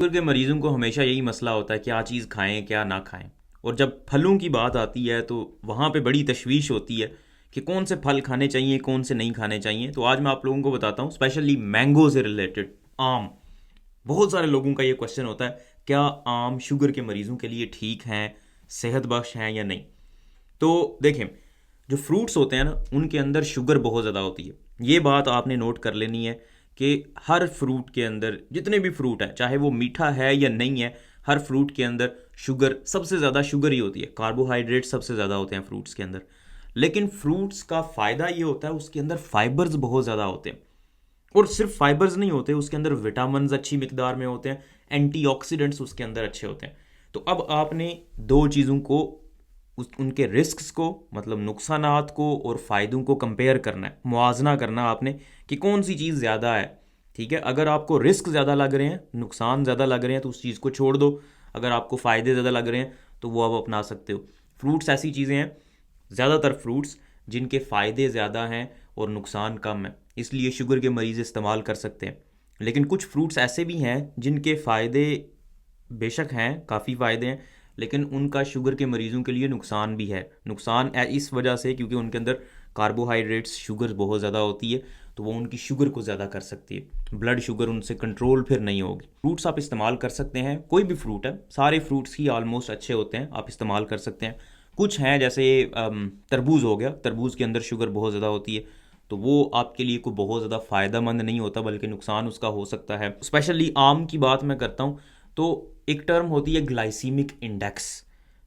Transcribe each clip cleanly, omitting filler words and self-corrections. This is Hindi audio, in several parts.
शुगर के मरीजों को हमेशा यही मसला होता है क्या चीज़ खाएं क्या ना खाएं। और जब फलों की बात आती है तो वहाँ पे बड़ी तशवीश होती है कि कौन से फल खाने चाहिए कौन से नहीं खाने चाहिए। तो आज मैं आप लोगों को बताता हूँ स्पेशली मैंगो से रिलेटेड आम। बहुत सारे लोगों का ये क्वेश्चन होता है क्या आम शुगर के मरीजों के लिए ठीक हैं, सेहत बख्श हैं या नहीं। तो देखें, जो फ्रूट्स होते हैं ना उनके अंदर शुगर बहुत ज़्यादा होती है। ये बात आपने नोट कर लेनी है कि हर फ्रूट के अंदर जितने भी फ्रूट हैं चाहे वो मीठा है या नहीं है, हर फ्रूट के अंदर शुगर, सबसे ज़्यादा शुगर ही होती है। कार्बोहाइड्रेट सबसे ज़्यादा होते हैं फ्रूट्स के अंदर। लेकिन फ्रूट्स का फ़ायदा ये होता है उसके अंदर फाइबर्स बहुत ज़्यादा होते हैं। और सिर्फ फाइबर्स नहीं होते, उसके अंदर विटामिन अच्छी मिकदार में होते हैं, एंटीऑक्सीडेंट्स उसके अंदर अच्छे होते हैं। तो अब आपने दो चीज़ों को, उनके रिस्क्स को मतलब नुकसानात को और फ़ायदों को कंपेयर करना है, मुआवजना करना आपने कि कौन सी चीज़ ज़्यादा है। ठीक है, अगर आपको रिस्क ज़्यादा लग रहे हैं, नुकसान ज़्यादा लग रहे हैं तो उस चीज़ को छोड़ दो। अगर आपको फ़ायदे ज़्यादा लग रहे हैं तो वो आप अपना सकते हो। फ्रूट्स ऐसी चीज़ें हैं, ज़्यादातर फ्रूट्स जिनके फ़ायदे ज़्यादा हैं और नुकसान कम है, इसलिए शुगर के मरीज़ इस्तेमाल कर सकते हैं। लेकिन कुछ फ्रूट्स ऐसे भी हैं जिनके फ़ायदे बेशक हैं, काफ़ी फ़ायदे हैं, लेकिन उनका शुगर के मरीज़ों के लिए नुकसान भी है। नुकसान इस वजह से क्योंकि उनके अंदर कार्बोहाइड्रेट्स, शुगर बहुत ज़्यादा होती है, तो वो उनकी शुगर को ज़्यादा कर सकती है। ब्लड शुगर उनसे कंट्रोल फिर नहीं होगी। फ्रूट्स आप इस्तेमाल कर सकते हैं, कोई भी फ्रूट है, सारे फ्रूट्स ही ऑलमोस्ट अच्छे होते हैं, आप इस्तेमाल कर सकते हैं। कुछ हैं जैसे तरबूज हो गया, तरबूज के अंदर शुगर बहुत ज़्यादा होती है, तो वो आपके लिए कोई बहुत ज़्यादा फ़ायदा मंद नहीं होता, बल्कि नुकसान उसका हो सकता है। स्पेशली आम की बात मैं करता हूँ तो एक टर्म होती है ग्लाइसीमिक इंडेक्स।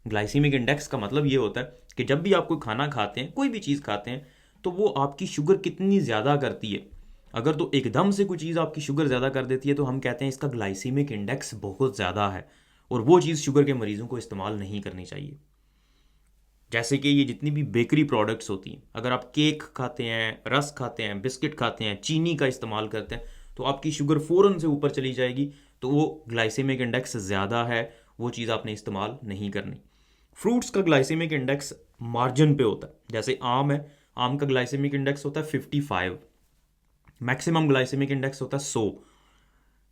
ग्लाइसीमिक इंडेक्स का मतलब ये होता है कि जब भी आप कोई खाना खाते हैं, कोई भी चीज़ खाते हैं, तो वो आपकी शुगर कितनी ज़्यादा करती है। अगर तो एकदम से कोई चीज़ आपकी शुगर ज़्यादा कर देती है तो हम कहते हैं इसका ग्लाइसीमिक इंडेक्स बहुत ज़्यादा है, और वो चीज़ शुगर के मरीज़ों को इस्तेमाल नहीं करनी चाहिए। जैसे कि ये जितनी भी बेकरी प्रोडक्ट्स होती हैं, अगर आप केक खाते हैं, रस खाते हैं, बिस्किट खाते हैं, चीनी का इस्तेमाल करते हैं, तो आपकी शुगर फ़ौरन से ऊपर चली जाएगी। तो वो ग्लाइसेमिक इंडेक्स ज़्यादा है, वो चीज़ आपने इस्तेमाल नहीं करनी। फ्रूट्स का ग्लाइसेमिक इंडेक्स मार्जिन पे होता है। जैसे आम है, आम का ग्लाइसेमिक इंडेक्स होता है 55, मैक्सिमम ग्लाइसेमिक इंडेक्स होता है 100।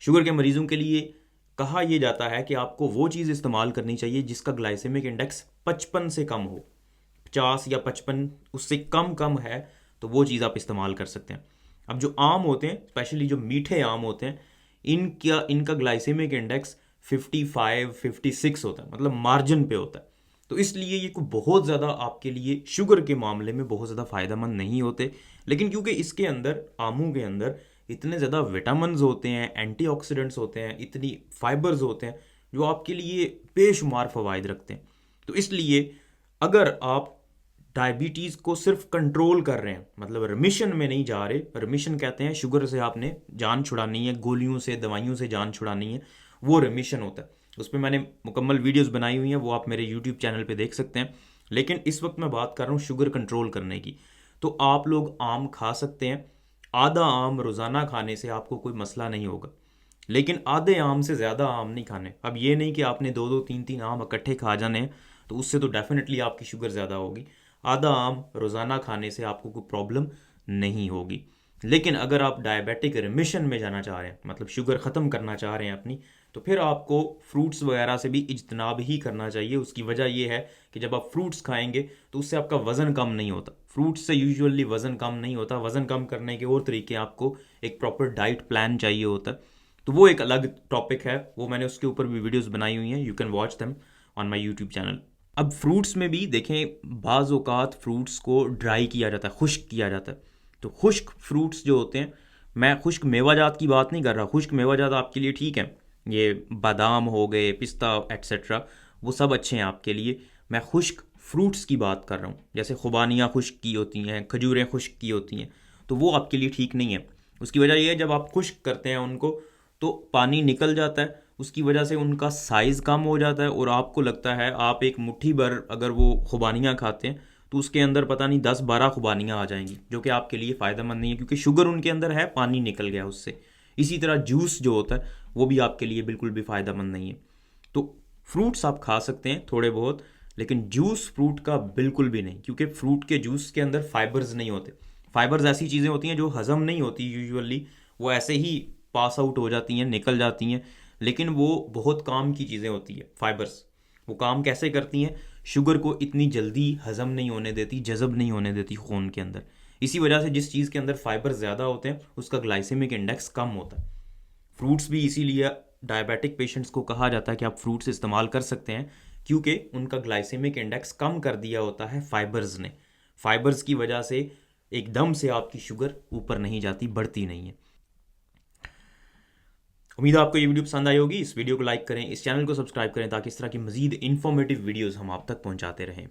शुगर के मरीजों के लिए कहा यह जाता है कि आपको वो चीज़ इस्तेमाल करनी चाहिए जिसका ग्लाइसेमिक इंडेक्स 55 से कम हो। 50 या 55 उससे कम कम है तो वो चीज़ आप इस्तेमाल कर सकते हैं। अब जो आम होते हैं, स्पेशली जो मीठे आम होते हैं, इनका ग्लाइसेमिक इंडेक्स 55 56 होता है, मतलब मार्जिन पे होता है। तो इसलिए ये कोई बहुत ज़्यादा आपके लिए शुगर के मामले में बहुत ज़्यादा फ़ायदेमंद नहीं होते। लेकिन क्योंकि इसके अंदर, आमों के अंदर इतने ज़्यादा विटामिन होते हैं, एंटीऑक्सीडेंट्स होते हैं, इतनी फाइबर्स होते हैं जो आपके लिए बेशुमार फ़वाइद रखते हैं। तो इसलिए अगर आप डायबिटीज़ को सिर्फ कंट्रोल कर रहे हैं, मतलब रिमिशन में नहीं जा रहे, रिमिशन कहते हैं शुगर से आपने जान छुड़ानी है, गोलियों से, दवाइयों से जान छुड़ानी है, वो रिमिशन होता है। उस पर मैंने मुकम्मल वीडियोस बनाई हुई हैं, वो आप मेरे यूट्यूब चैनल पे देख सकते हैं। लेकिन इस वक्त मैं बात कर रहा हूँ शुगर कंट्रोल करने की। तो आप लोग आम खा सकते हैं, आधा आम रोज़ाना खाने से आपको कोई मसला नहीं होगा। लेकिन आधे आम से ज़्यादा आम नहीं खाने। अब ये नहीं कि आपने दो दो तीन तीन आम इकट्ठे खा जाने हैं, तो उससे तो डेफिनेटली आपकी शुगर ज़्यादा होगी। आधा आम रोज़ाना खाने से आपको कोई प्रॉब्लम नहीं होगी। लेकिन अगर आप डायबिटिक रिमिशन में जाना चाह रहे हैं, मतलब शुगर ख़त्म करना चाह रहे हैं अपनी, तो फिर आपको फ्रूट्स वगैरह से भी इज्तनाब ही करना चाहिए। उसकी वजह यह है कि जब आप फ्रूट्स खाएंगे तो उससे आपका वज़न कम नहीं होता। फ्रूट्स से यूजुअली वज़न कम नहीं होता। वज़न कम करने के और तरीके, आपको एक प्रॉपर डाइट प्लान चाहिए होता है। तो वो एक अलग टॉपिक है, वो मैंने उसके ऊपर भी वीडियोस बनाई हुई हैं, you can watch them on my YouTube channel. अब फ्रूट्स में भी देखें, बाज़ औक़ात फ्रूट्स को ड्राई किया जाता है, खुश्क किया जाता है। तो खुश्क फ्रूट्स जो होते हैं, मैं खुश्क मेवाजात की बात नहीं कर रहा। खुश्क मेवाजात आपके लिए ठीक है, ये बादाम हो गए, पिस्ता एट्सेट्रा, वो सब अच्छे हैं आपके लिए। मैं खुश्क फ्रूट्स की बात कर रहा हूँ, जैसे खुबानियाँ खुश्क की होती हैं, खजूरें खुश्क की होती हैं, तो वो आपके लिए ठीक नहीं है। उसकी वजह यह है, जब आप खुश्क करते हैं उनको तो पानी निकल जाता है, उसकी वजह से उनका साइज़ कम हो जाता है, और आपको लगता है आप एक मुट्ठी भर अगर वो खुबानियाँ खाते हैं तो उसके अंदर पता नहीं 10-12 खुबानियाँ आ जाएंगी, जो कि आपके लिए फ़ायदेमंद नहीं है, क्योंकि शुगर उनके अंदर है, पानी निकल गया उससे। इसी तरह जूस जो होता है वो भी आपके लिए बिल्कुल भी फ़ायदेमंद नहीं है। तो फ्रूट्स आप खा सकते हैं थोड़े बहुत, लेकिन जूस फ्रूट का बिल्कुल भी नहीं, क्योंकि फ्रूट के जूस के अंदर फाइबर्स नहीं होते। फाइबर्स ऐसी चीज़ें होती हैं जो हज़म नहीं होती यूजुअली, वो ऐसे ही पास आउट हो जाती हैं, निकल जाती हैं। लेकिन वो बहुत काम की चीज़ें होती है फाइबर्स। वो काम कैसे करती हैं? शुगर को इतनी जल्दी हजम नहीं होने देती, जज़ब नहीं होने देती खून के अंदर। इसी वजह से जिस चीज़ के अंदर फाइबर ज़्यादा होते हैं उसका ग्लाइसेमिक इंडेक्स कम होता है। फ्रूट्स भी इसीलिए डायबिटिक पेशेंट्स को कहा जाता है कि आप फ्रूट्स इस्तेमाल कर सकते हैं, क्योंकि उनका ग्लाइसेमिक इंडेक्स कम कर दिया होता है फाइबर्स ने। फाइबर्स की वजह से एकदम से आपकी शुगर ऊपर नहीं जाती, बढ़ती नहीं है। उम्मीद है आपको ये वीडियो पसंद आई होगी। इस वीडियो को लाइक करें, इस चैनल को सब्सक्राइब करें ताकि इस तरह की मजीद इन्फॉर्मेटिव वीडियोस हम आप तक पहुंचाते रहें।